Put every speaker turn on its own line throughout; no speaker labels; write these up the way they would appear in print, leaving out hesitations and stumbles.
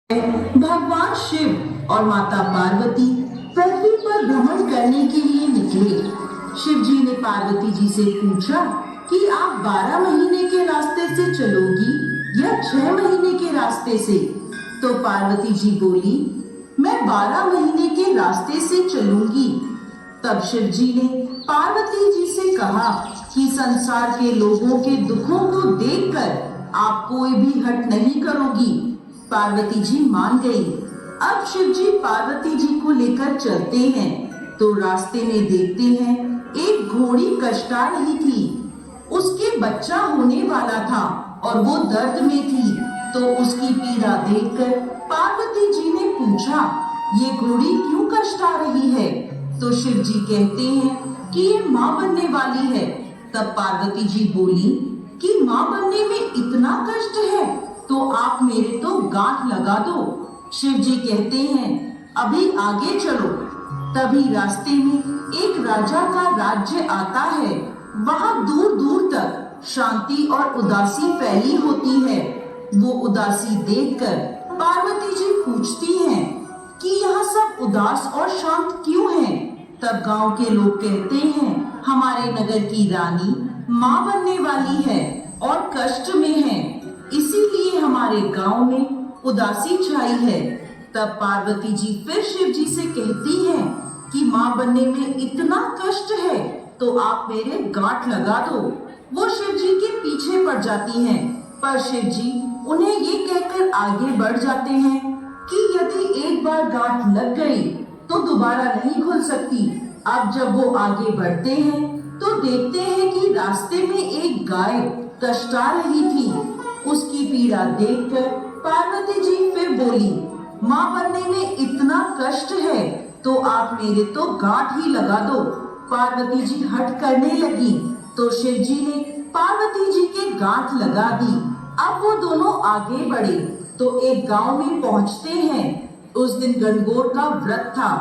भगवान शिव और माता पार्वती पृथ्वी पर भ्रमण करने के लिए निकले। शिव जी ने पार्वती जी से पूछा कि आप 12 महीने के रास्ते से चलोगी या 6 महीने के रास्ते से। तो पार्वती जी बोली, मैं 12 महीने के रास्ते से चलूंगी। तब शिव जी ने पार्वती जी से कहा कि संसार के लोगों के दुखों को देखकर आप कोई भी हट नहीं करोगी। पार्वती जी मान गई। अब शिव जी पार्वती जी को लेकर चलते हैं तो रास्ते में देखते हैं एक घोड़ी कष्टा रही थी। उसके बच्चा होने वाला था और वो दर्द में थी। तो उसकी पीड़ा देखकर पार्वती जी ने पूछा, ये घोड़ी क्यों कष्टा रही है? तो शिव जी कहते हैं कि ये माँ बनने वाली है। तब पार्वती जी बोली कि माँ बनने में इतना कष्ट है तो आप मेरे तो गांठ लगा दो। शिव जी कहते हैं, अभी आगे चलो। तभी रास्ते में एक राजा का राज्य आता है। वहाँ दूर दूर तक शांति और उदासी फैली होती है। वो उदासी देखकर पार्वती जी पूछती हैं कि यहाँ सब उदास और शांत क्यों हैं? तब गांव के लोग कहते हैं, हमारे नगर की रानी माँ बनने वाली है और कष्ट में है, इसीलिए हमारे गांव में उदासी छाई है। तब पार्वती जी फिर शिव जी से कहती हैं कि माँ बनने में इतना कष्ट है तो आप मेरे गांठ लगा दो। वो शिव जी के पीछे पड़ जाती हैं, पर शिव जी उन्हें ये कहकर आगे बढ़ जाते हैं कि यदि एक बार गांठ लग गई तो दोबारा नहीं खुल सकती। अब जब वो आगे बढ़ते हैं तो देखते हैं कि रास्ते में एक गाय कष्टा रही थी। उसकी पीड़ा देखकर पार्वती जी फिर बोली, माँ बनने में इतना कष्ट है तो आप मेरे तो गांठ ही लगा दो। पार्वती जी हट करने लगी तो शिव जी ने पार्वती जी के गांठ लगा दी। अब वो दोनों आगे बढ़े तो एक गांव में पहुंचते हैं। उस दिन गणगौर का व्रत था।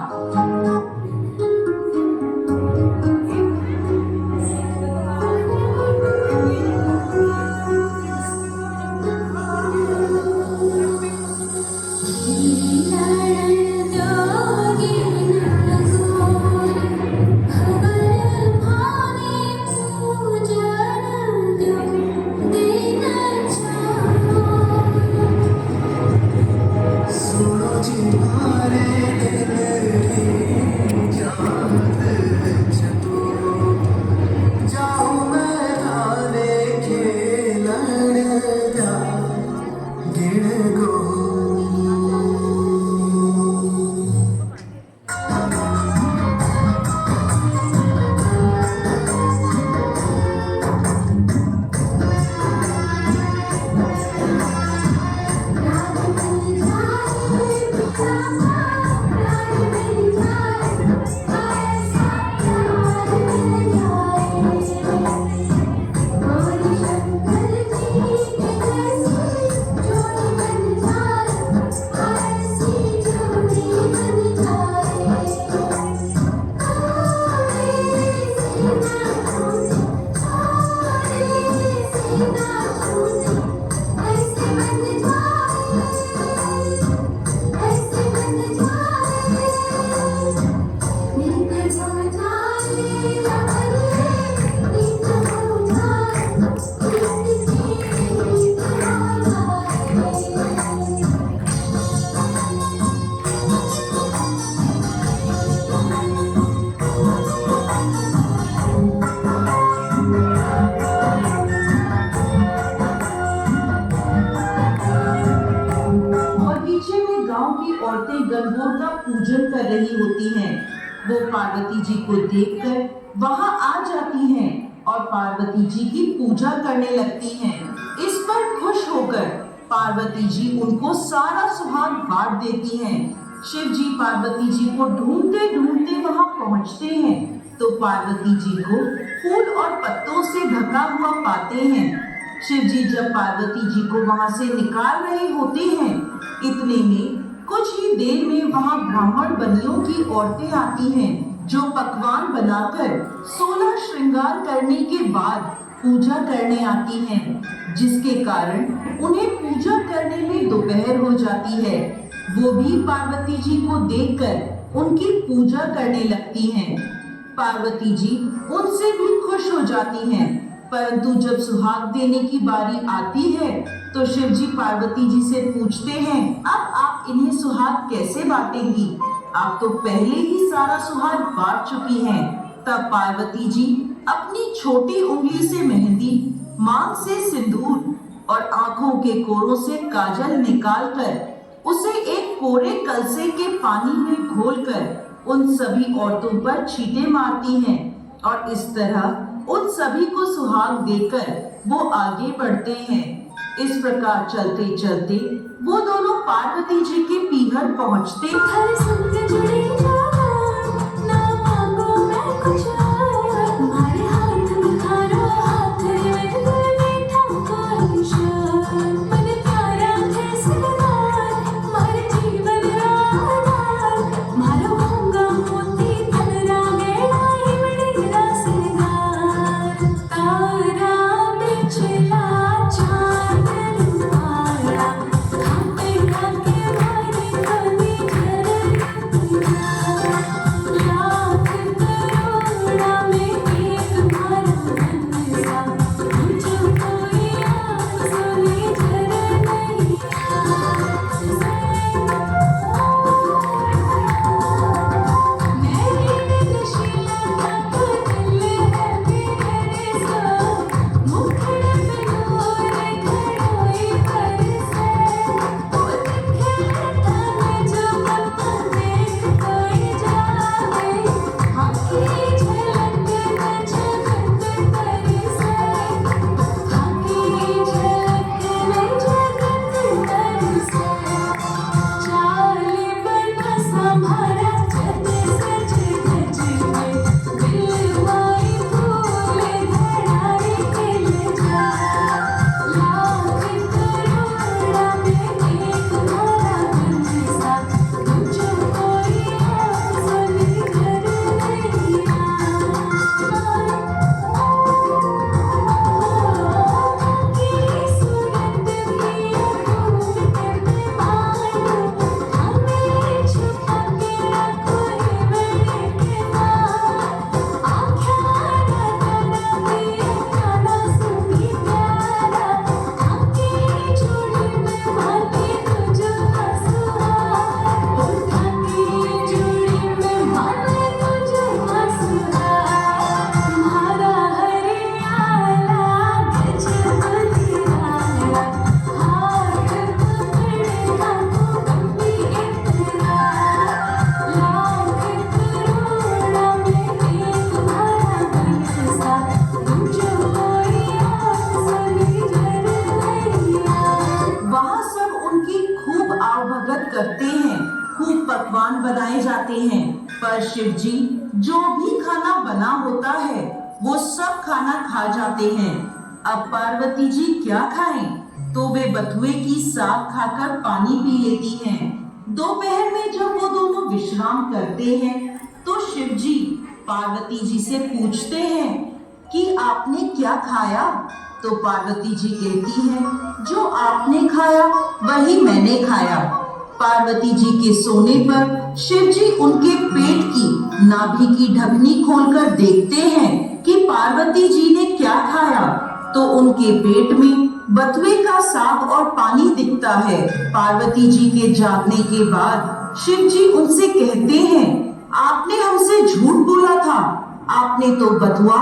औरतें गणगौर का पूजन कर रही होती हैं। वो पार्वती जी को देखकर वहां आ जाती हैं और पार्वती जी की पूजा करने लगती हैं। इस पर खुश होकर पार्वती जी उनको सारा सुहाग बांट देती हैं। शिव जी पार्वती जी को ढूंढते ढूंढते वहां पहुंचते हैं तो पार्वती जी को फूल और पत्तों से ढका हुआ पाते हैं। शिव जी जब पार्वती जी को वहां से निकाल रहे होते हैं, इतने में कुछ ही देर में वहां ब्राह्मण बनियों की औरतें आती हैं जो पकवान बनाकर 16 श्रृंगार करने के बाद पूजा करने आती हैं, जिसके कारण उन्हें पूजा करने में दोपहर हो जाती है। वो भी पार्वती जी को देखकर उनकी पूजा करने लगती हैं। पार्वती जी उनसे भी खुश हो जाती हैं, परंतु जब सुहाग देने की बारी आती है तो शिव जी पार्वती जी से पूछते हैं, अब आप इन्हें सुहाग कैसे बांटेंगी? आप तो पहले ही सारा सुहाग बांट चुकी हैं। तब पार्वती जी अपनी छोटी उंगली से मेहंदी, मांग से सिंदूर और आंखों के कोरों से काजल निकालकर उसे एक कोरे कलसे के पानी में घोलकर उन सभी औरतों पर छींटे मारती हैं और इस तरह उन सभी को सुहाग देकर वो आगे बढ़ते हैं। इस प्रकार चलते चलते वो दोनों पार्वती जी के पीहर पहुँचते।
हर संग जुड़े जाना, ना मांगो मैं कुछ और। तुम्हारे हाथ में खारो हाथ में मीठा कोई शोर। मन प्यारा थे सिरदार, मारे जीवन राधार। मारो गंगा मोती तन रागे लाई बड़ी रसदार। तारा बिछला चांद लुकारा, खाते खाते मारी कली झरना। लाख करोड़ा में एक मारा मन सा, मुझको कोई आंसू झर नहीं मेरी नशीला तो दिल है मेरे सो। मुखड़े पे नूर खड़ोई बरसे, वो दिखे तने जो पप्पा देख कोई जावे। आँखी झलक में जगत तरसे, आँखी झलक में जगत तरसे। चाल बना संभारा जग सज धज के, दिलवाई फूल धड़ाई खिल जा। लाख करोड़ा में एक मारा मन सा, मुझको कोई आंसू झर नहीं की सूरत भी घूमते मेहमान। हमें छुपा के रखो ये बड़े के पार। आँखें रगड़ा दिया खाना सुनी प्यारा, आँखें जोड़ी में माने तुझो सुहाग। आँखें जोड़ी में माने तुझो सुहाग। तुम्हारा हरियाला गजब निराला, हाथ पकड़े आँखों गंभी इतना। लाख करोड़ा में एक मारा मन सा, मुझको कोई आंसू झर नहीं
वहाँ सब उनकी खूब आवभगत करते हैं, खूब पकवान बनाए जाते हैं, पर शिव जी जो भी खाना बना होता है वो सब खाना खा जाते हैं। अब पार्वती जी क्या खाएं? तो वे बथुए की साग खाकर पानी पी लेती हैं। दोपहर में जब वो दोनों विश्राम करते हैं तो शिव जी पार्वती जी से पूछते हैं कि आपने क्या खाया? तो पार्वती जी कहती है, जो आपने खाया वही मैंने खाया। पार्वती जी के सोने पर शिव जी उनके पेट की नाभि की ढकनी खोलकर देखते हैं कि पार्वती जी ने क्या खाया। तो उनके पेट में बथुए का साग और पानी दिखता है। पार्वती जी के जागने के बाद शिव जी उनसे कहते हैं, आपने हमसे झूठ बोला था, आपने तो बथुआ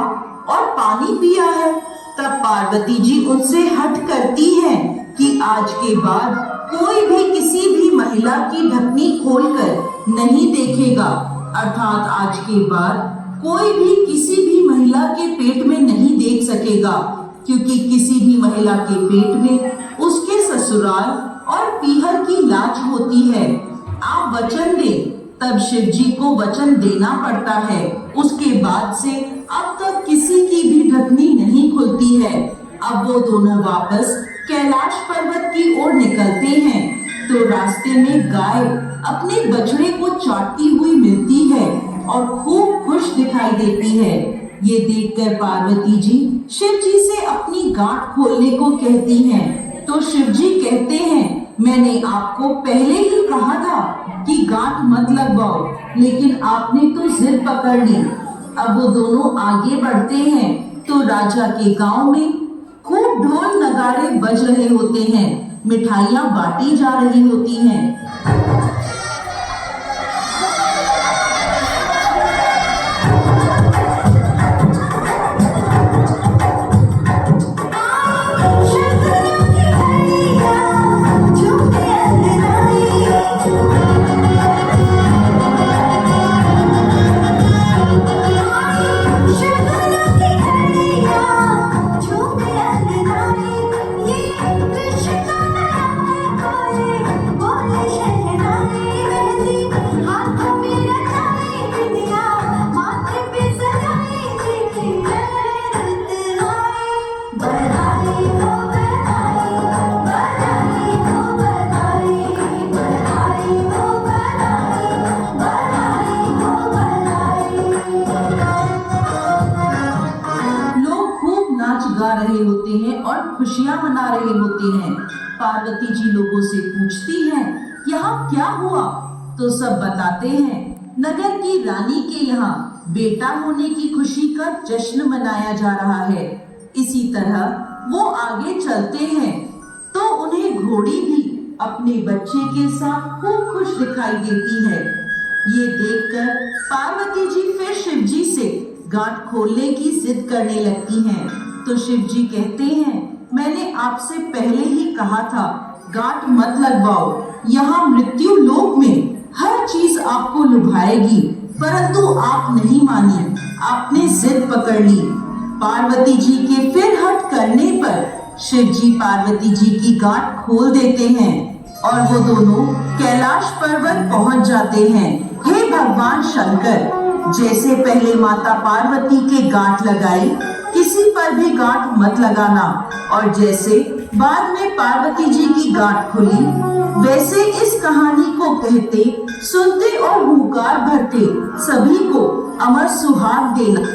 और पानी पिया है। तब पार्वती जी उनसे हठ करती हैं कि आज के बाद कोई भी किसी भी महिला की ढकनी खोलकर नहीं देखेगा, अर्थात आज के बाद कोई भी किसी भी महिला के पेट में नहीं देख सकेगा, क्योंकि किसी भी महिला के पेट में उसके ससुराल और पीहर की लाज होती है। आप वचन दें। तब शिव जी को वचन देना पड़ता है। उसके बाद से अब तक किसी की भी ढकनी नहीं खुलती है। अब वो दोनों वापस कैलाश पर्वत की ओर निकलते हैं तो रास्ते में गाय अपने बछड़े को चाटती हुई मिलती है और खूब खुश दिखाई देती है। ये देखकर पार्वती जी शिव जी से अपनी गांठ खोलने को कहती हैं, तो शिव जी कहते हैं, मैंने आपको पहले ही कहा था कि गांठ मत लगवाओ, लेकिन आपने तो जिद पकड़ ली। अब वो दोनों आगे बढ़ते हैं तो राजा के गांव में खूब ढोल नगाड़े बज रहे होते हैं, मिठाइयाँ बांटी जा रही होती हैं। गा रहे होते हैं और खुशियां मना रहे होते हैं। पार्वती जी लोगों से पूछती हैं, यहाँ क्या हुआ? तो सब बताते हैं, नगर की रानी के यहाँ बेटा होने की खुशी का जश्न मनाया जा रहा है। इसी तरह वो आगे चलते हैं तो उन्हें घोड़ी भी अपने बच्चे के साथ खूब खुश दिखाई देती है। ये देखकर पार्वती जी फिर शिव जी से गांठ खोलने की जिद करने लगती हैं। तो शिव जी कहते हैं, मैंने आपसे पहले ही कहा था गांठ मत लगवाओ, यहाँ मृत्यु लोक में हर चीज आपको लुभाएगी, परंतु आप नहीं मानी, आपने जिद पकड़ ली। पार्वती जी के फिर हट करने पर शिव जी पार्वती जी की गांठ खोल देते हैं और वो दोनों कैलाश पर्वत पहुंच जाते हैं। हे भगवान शंकर, जैसे पहले माता पार्वती के गांठ लगाई, किसी पर भी गांठ मत लगाना, और जैसे बाद में पार्वती जी की गांठ खुली, वैसे इस कहानी को कहते, सुनते और हुंकार भरते सभी को अमर सुहाग देना।